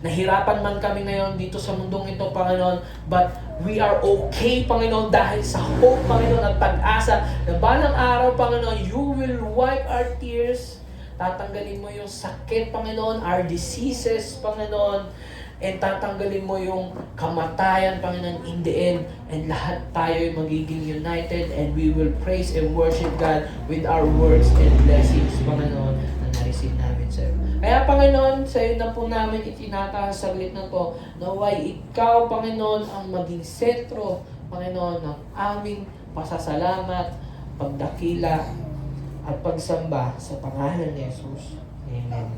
Nahirapan man kami ngayon dito sa mundong ito, Panginoon, but we are okay, Panginoon, dahil sa hope, Panginoon, at pag-asa na balang araw, Panginoon, you will wipe our tears. Tatanggalin mo yung sakit, Panginoon, our diseases, Panginoon, and tatanggalin mo yung kamatayan, Panginoon, in the end, and lahat tayo ay magiging united, and we will praise and worship God with our works and blessings, Panginoon, na na-receive namin sa iyo. Kaya, Panginoon, sa iyo na po namin itinakasaglit na to, naway ikaw, Panginoon, ang maging sentro, Panginoon, ng aming pasasalamat, pagdakila, at pagsamba sa pangalan ni Jesus. Amen.